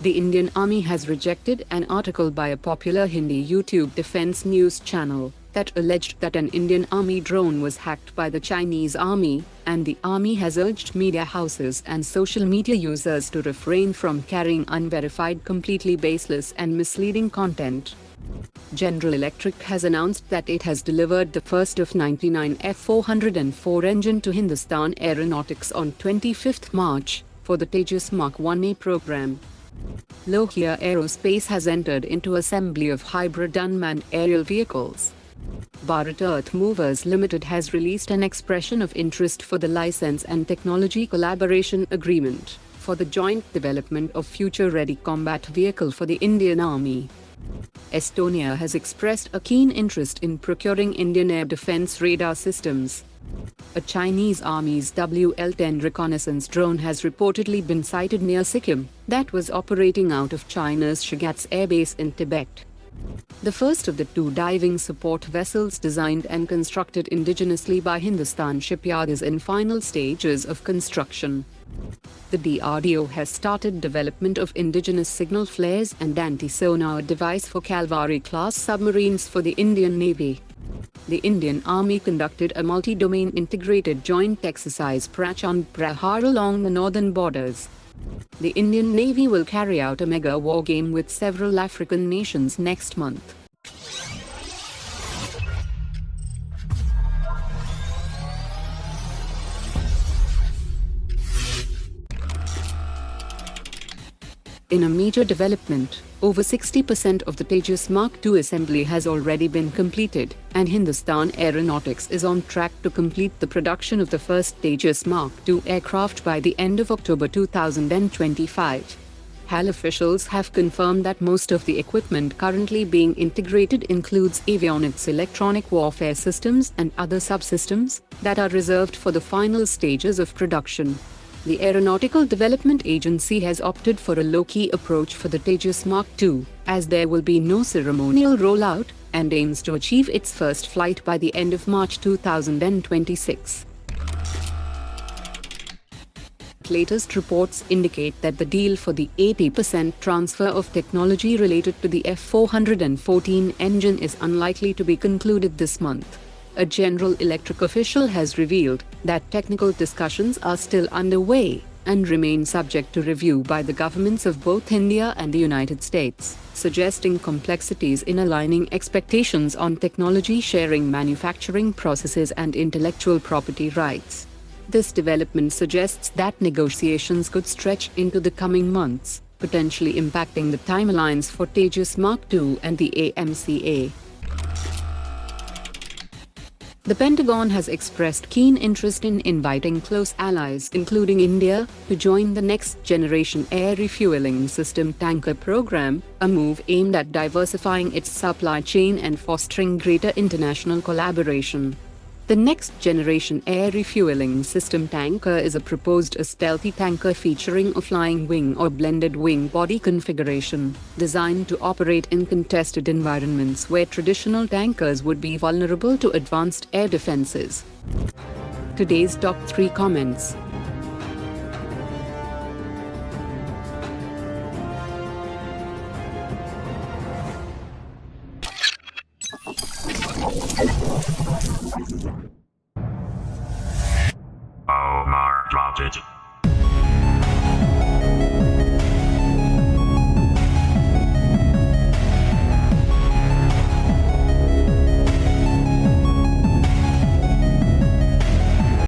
The Indian Army has rejected an article by a popular Hindi YouTube defense news channel that alleged that an Indian Army drone was hacked by the Chinese Army, and the Army has urged media houses and social media users to refrain from carrying unverified, completely baseless and misleading content. General Electric has announced that it has delivered the first of 99 F404 engine to Hindustan Aeronautics on 25 March for the Tejas Mark 1A program. Lohia Aerospace has entered into assembly of hybrid unmanned aerial vehicles. Bharat Earth Movers Limited has released an expression of interest for the license and technology collaboration agreement for the joint development of future-ready combat vehicle for the Indian Army. Estonia has expressed a keen interest in procuring Indian air defense radar systems. A Chinese Army's WL-10 reconnaissance drone has reportedly been sighted near Sikkim, that was operating out of China's Chang'an Air Base in Tibet. The first of the two diving support vessels designed and constructed indigenously by Hindustan Shipyard is in final stages of construction. The DRDO has started development of indigenous signal flares and anti-sonar device for Kalvari-class submarines for the Indian Navy. The Indian Army conducted a multi-domain integrated joint exercise Prachand Prahar along the northern borders. The Indian Navy will carry out a mega war game with several African nations next month. In a major development, over 60% of the Tejas Mark II assembly has already been completed, and Hindustan Aeronautics is on track to complete the production of the first Tejas Mark II aircraft by the end of October 2025. HAL officials have confirmed that most of the equipment currently being integrated includes avionics, electronic warfare systems and other subsystems that are reserved for the final stages of production. The Aeronautical Development Agency has opted for a low-key approach for the Tejas Mark II, as there will be no ceremonial rollout, and aims to achieve its first flight by the end of March 2026. Latest reports indicate that the deal for the 80% transfer of technology related to the F414 engine is unlikely to be concluded this month. A General Electric official has revealed that technical discussions are still underway and remain subject to review by the governments of both India and the United States, suggesting complexities in aligning expectations on technology sharing, manufacturing processes and intellectual property rights. This development suggests that negotiations could stretch into the coming months, potentially impacting the timelines for Tejas Mark II and the AMCA. The Pentagon has expressed keen interest in inviting close allies, including India, to join the next-generation air refueling system tanker program, a move aimed at diversifying its supply chain and fostering greater international collaboration. The next-generation air refueling system tanker is a proposed stealthy tanker featuring a flying wing or blended wing body configuration, designed to operate in contested environments where traditional tankers would be vulnerable to advanced air defenses. Today's top 3 comments. Omar dropped it.